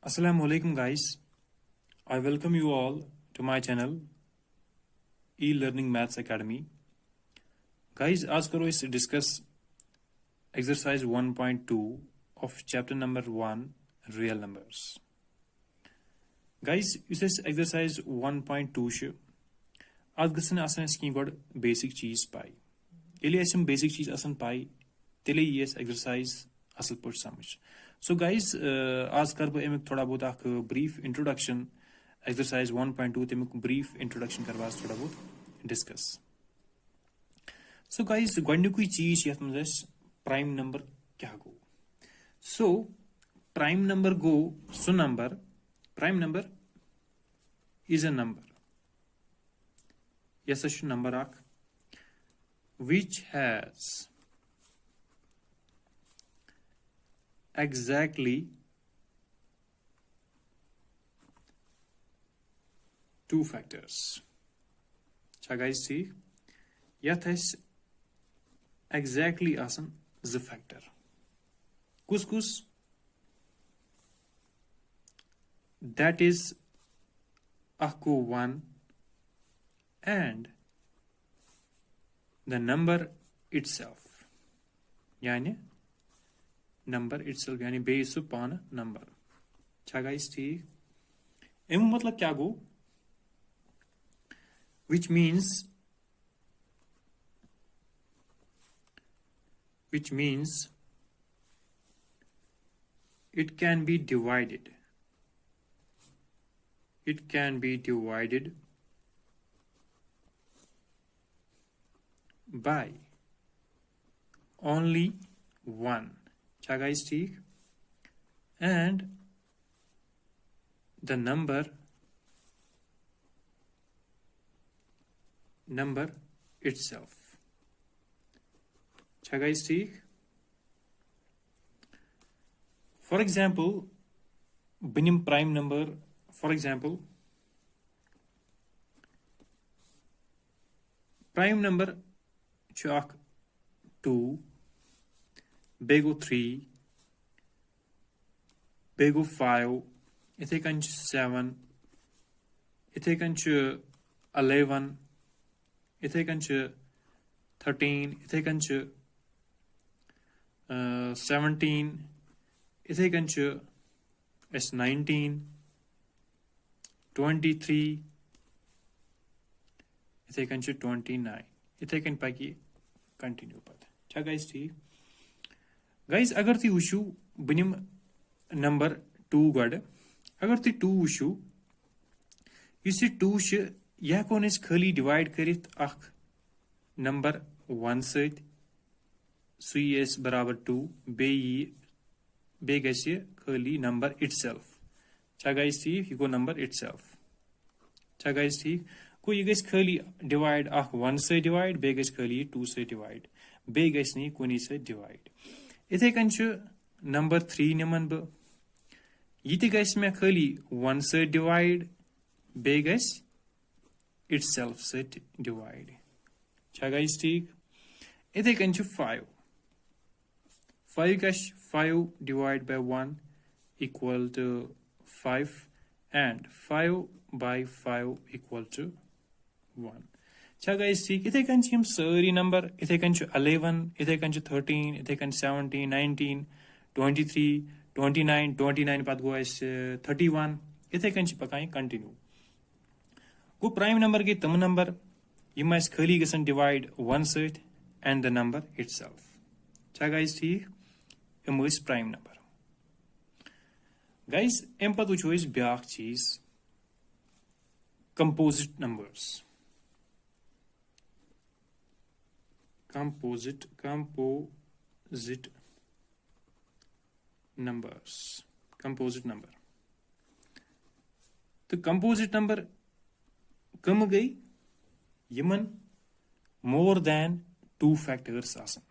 Assalamu alaikum guys. I welcome you all to my channel E-Learning Maths Academy. Guys, आज करो इस discuss exercise 1.2 of chapter number 1 real numbers. Guys, yes इस exercise 1.2 छ आज गसन आसन इस की गॉड basic चीज पाई. यदि ऐसे basic चीज आसन पाई तेले ये exercise असल पर समझ. So guys, आज कर बे एमिक थोड़ा बहुत आख brief introduction exercise 1.2 ते एमिक brief introduction करवास थोड़ा बहुत discuss. So guys, गोडनिकुई चीज यथ मज prime number क्या गो. So prime number go so number, prime number is a number. Yes, a number आख which has exactly two factors. Cha guys see yath is exactly asan the factor. Kus that is akku 1 and the number itself. Yani number itself यानी base पान number. अच्छा guys ठीक. M मतलब क्या गो which means it can be divided. It can be divided by only one. क्या guys ठीक. And the number itself. क्या guys ठीक. For example, binim prime number. For example, prime number chalk 2, bego 3, bego 5, ithe kanch 7, ithe kanch 11, ithe kanch 13, ithe kanch 17, ithe kanch S19, 23, ithe kanch 29, ithe kan paki continue pat. Cha guys ठीक. Guys अगर ती wushu बनिम number 2 गड अगर ती 2 wushu इसी 2 छ यह कोन इस खाली डिवाइड करित अख नंबर 1 सत सुई एस बराबर 2 बे गसे खाली नंबर itself. चा गाइस ठीक ये को नंबर itself. चा गाइस ठीक को ये गस खाली डिवाइड अख 1 से डिवाइड बे गस खाली 2 से डिवाइड बे गस नहीं कोनी से डिवाइड. इथे कन नंबर 3 निमन ब ये गस में खाली 1 से डिवाइड बे गस itself से डिवाइड. छा गाइस ठीक. इथे कन 5 गस 5 divide by 1 equal to 5 and 5 by 5 equal to 1. Cha guys ठीक. इथे कन हम सारी नंबर इथे कन 11 इथे कन 13 इथे कन 17 19 23 29 पात गो इस 31 इथे कन पकाई कंटिन्यू गो प्राइम नंबर के तम नंबर यम इस खाली गसन डिवाइड 1 सत एंड द नंबर itself. चा गाइस ठीक. यम इस प्राइम नंबर. गाइस एम पत वुचो इस ब्याख चीज composite numbers. Composite numbers. Composite number. तो composite number कम गई यमन more than 2 factors आसन.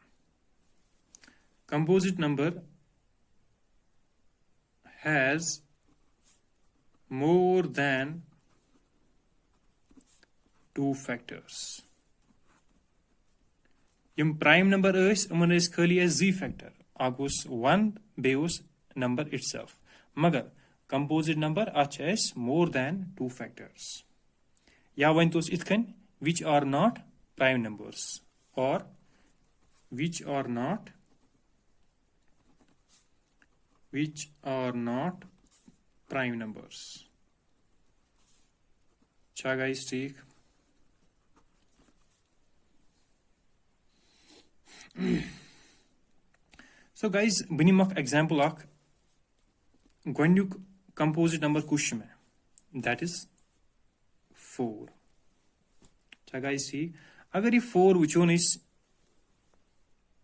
Composite number has more than 2 factors. Yama prime number Yemen खाली z फैक्टर अक 1 बे नंबर itself. मगर composite number is more than 2 factors. या one तो इत कन which are not prime numbers or which are not prime numbers. Cha guys ठीक. So guys बनिम अख example अख गोन्युक composite number कुछ में that is 4. Cha guys ठीक. अगर ये 4 वुचोन इस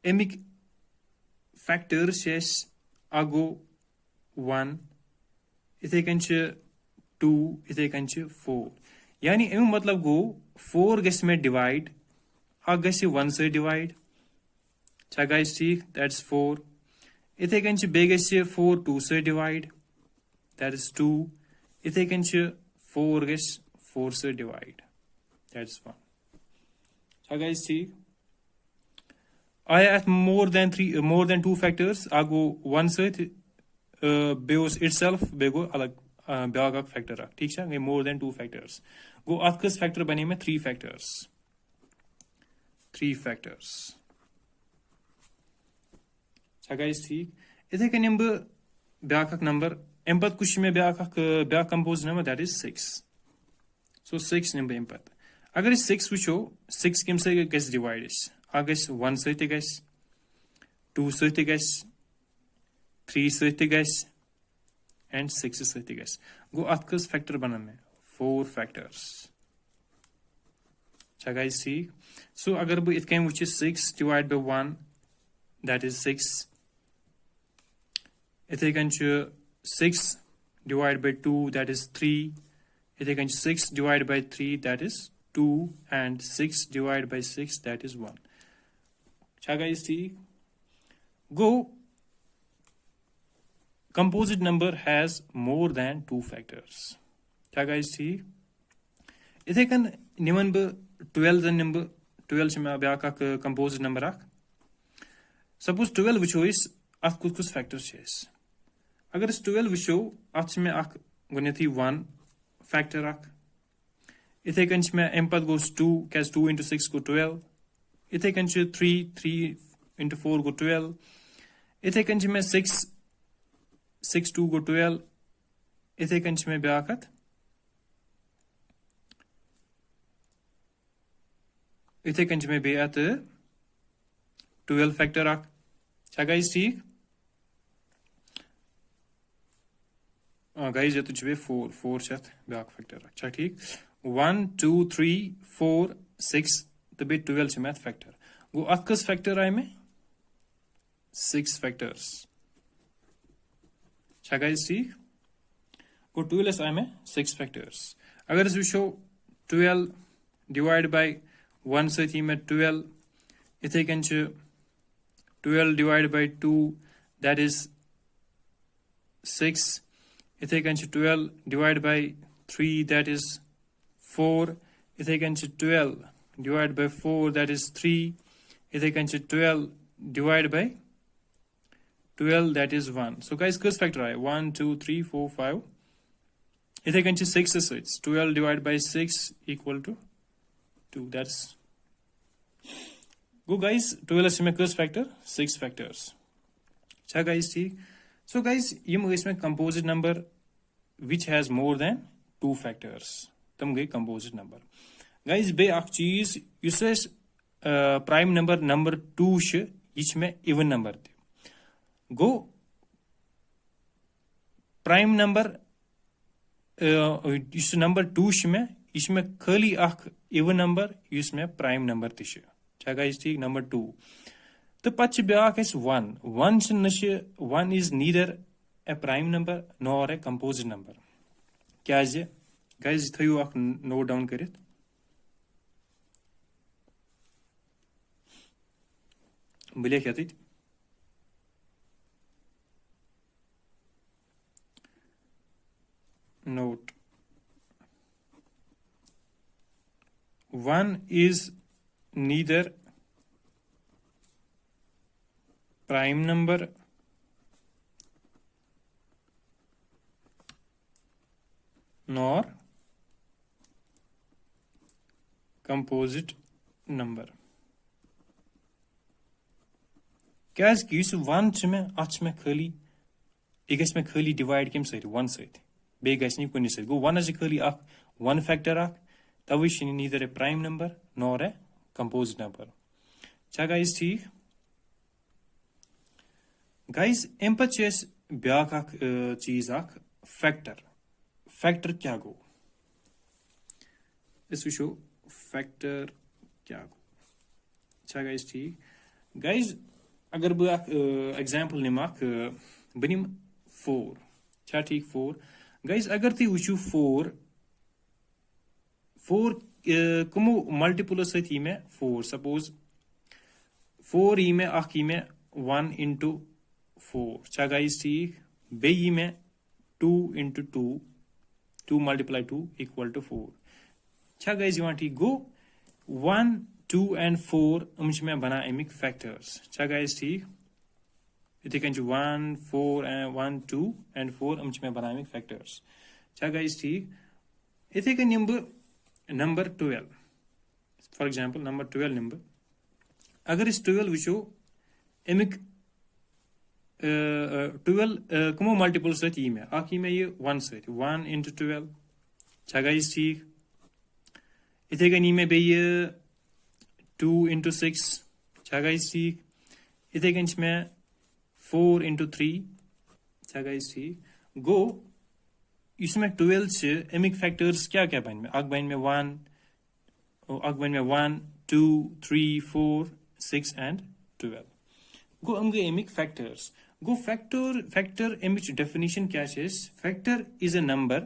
एमिक factors yes आगो 1 इथे कंच 2 इथे कंच 4 यानी एम मतलब गो 4 गस में डिवाइड अग गस 1 से डिवाइड. Cha guys ठीक. That's 4. इथे कंच बे गस 4 2 से डिवाइड that is 2. इथे कंच 4 गस 4 से डिवाइड that's 1. Cha guys ठीक. आया at more than 2 factors आगो 1 से बेओस itself बेगो अलग ब्याग फैक्टर ठीक है गई more than 2 factors गो अत कस फैक्टर बने में 3 factors Cha guys ठीक. इथे कन निम ब्याग नंबर एम पत कुछ में bag compose number that is 6. So 6 निम एम पत अगर 6 वुचो 6 कम से गस डिवाइड अगस 1 से गस 2 से गस 3 से गस and 6 से गस गो अत कस फैक्टर बना में 4 factors. Cha guys ठीक. So अगर बो इत कम वुच 6 divided by 1 that is 6. इथे कन 6 divided by 2 that is 3. इथे कन 6 divided by 3 that is 2 and 6 divided by 6 that is 1. Cha guys ठीक. Go composite number has more than 2 factors. Cha guys ठीक. इथे कन निमन ब 12 नंबर 12 से मैं ब्याक composite number आख. Suppose 12 वुचो इस अत कुछ factors छेस. अगर इस 12 वुचो अत में आख गुनेथी 1 factor आख. इथे कन में एम पद गोस 2 कैस 2 into 6 go 12. इथे कन 3 into 4 go 12. इथे कन में 6 2 go 12. इथे कन में ब्याकत इथे कन में बेअत 12 factor आख. Cha guys ठीक. गाइस ये तो जबे 4 छत ब्याक फैक्टर अच्छा ठीक. 1 2 3 4 6 तबे 12 छ मैथ फैक्टर गो अतकस फैक्टर आए में 6 factors. Cha guys ठीक. गो 12 आए में 6 factors. अगर इस विशो 12 divided by 1 से थी में 12 इथे कन 12 divided by 2 that is 6. इथे कन 12 divided by 3 that is 4. इथे कन 12 divided by 4 that is 3. इथे कन 12 divided by 12 that is 1. So guys किस फैक्टर आए 1 2 3 4 5. इथे कन 6 so it's 12 divided by 6 equal to 2. That's go guys 12 से में किस फैक्टर 6 factors. Cha guys ठीक. So guys ये इसमें composite number which has more than 2 factors तम गई composite number. Guys बे अख चीज युस prime number number 2 श इच में even number थे. Go prime number use number 2 श में इसमें खाली अख even number युस में prime number थे श. Cha guys ठीक. Number 2 तो पच back is 1. 1 is neither a prime number nor a composite number. क्या है guys थयो अख note down करित. बिले क्या थी note 1 is neither prime number nor composite number. Kaz ki yus 1 ch me ach me khali egas me khali divide kem sait 1 sait be gas ni kuni sait go 1 is khali ak one factor ak tawish neither a prime number nor a composite number. Cha guys theek guys empatches byak ak cheez ak factor kya go is we show factor kya go. Cha guys theek guys अगर बह example निमक बनिम 4 छा ठीक 4 guys अगर तुम वुचु 4 कमो multiple सत यी में 4 सपोज 4 यी में अख यी में 1 into 4 छा गाइस ठीक बे यी में 2 into 2 2 multiply 2 equal to 4 छा गाइस यहां ठीक गो 1 2 and 4 उमच में बना अमिक फैक्टर्स छा गाइस ठीक इथे कन 1 4 and 1 2 and 4 उमच में बना अमिक फैक्टर्स छा गाइस ठीक इथे कन number 12 for example number 12 number अगर इस 12 विचो अमिक 12 कमो मल्टीपल सत यी में आखी में ये 1 सत 1 into 12 छा गाइस ठीक इथे कन में बे 2 into 6 छा गाइस ठीक इथे कन में 4 into 3 छा गाइस ठीक गो इसमें 12 से एमिक फैक्टर्स क्या क्या बन में अग बन में 1 2 3 4 6 and 12 गो हम गए एमिक फैक्टर्स गो फैक्टर एमिक डेफिनेशन क्या है factor is a number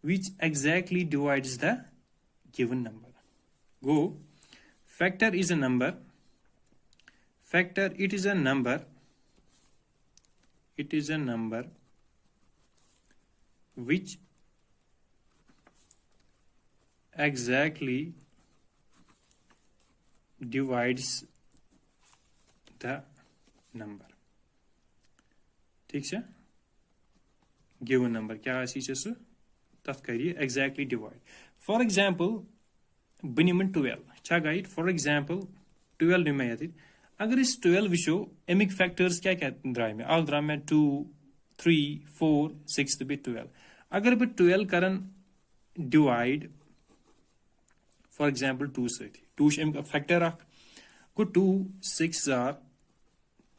which exactly divides the given number. Go factor is a number. Factor it is a number. It is a number which exactly divides the number. ठीक है given number क्या आसी चीज़ तथ करिए exactly divide. For example बनिम 12 छा guide for example 12 निम अगर इस 12 विशो एमिक फैक्टर्स क्या क्या द्राय में आग द्रा में 2 3 4 6 बे 12 अगर बे 12 करन डिवाइड फॉर एग्जाम्पल 2 सत 2 एमिक फैक्टर अख गो 2 6 आर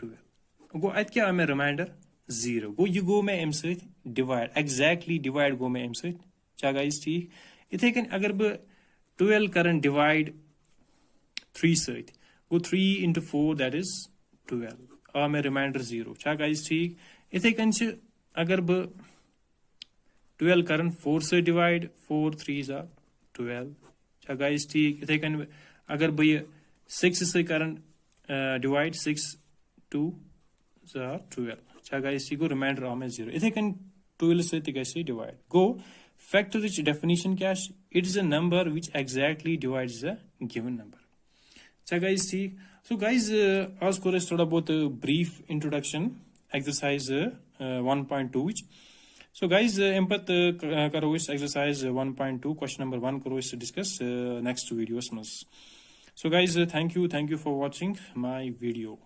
12 गो अत क्या में रिमाइंडर 0 गो यह गो में एम सत डिवाइड एग्जैक्टली डिवाइड गो में एम सत चा गाइस ठीक इथे कन अगर बे 12 करन डिवाइड 3 सत गो 3 into 4 that is 12 आ में रिमाइंडर 0 छा गाइस ठीक इथे कन अगर ब 12 करन 4 से डिवाइड 4 3s are 12 छा गाइस ठीक इथे कन अगर ब 6 से करन डिवाइड 6 2 are 12 छा गाइस ठीक गो रिमाइंडर आ में 0 इथे कन 12 से गैसे divide go factor which definition क्या it is a number which exactly divides a given number. So guys see so guys आज को थोड़ा बहुत brief introduction exercise 1.2 which so guys एम्पत करो इस exercise 1.2 question number 1 करो इस discuss next videos में. So guys thank you for watching my video.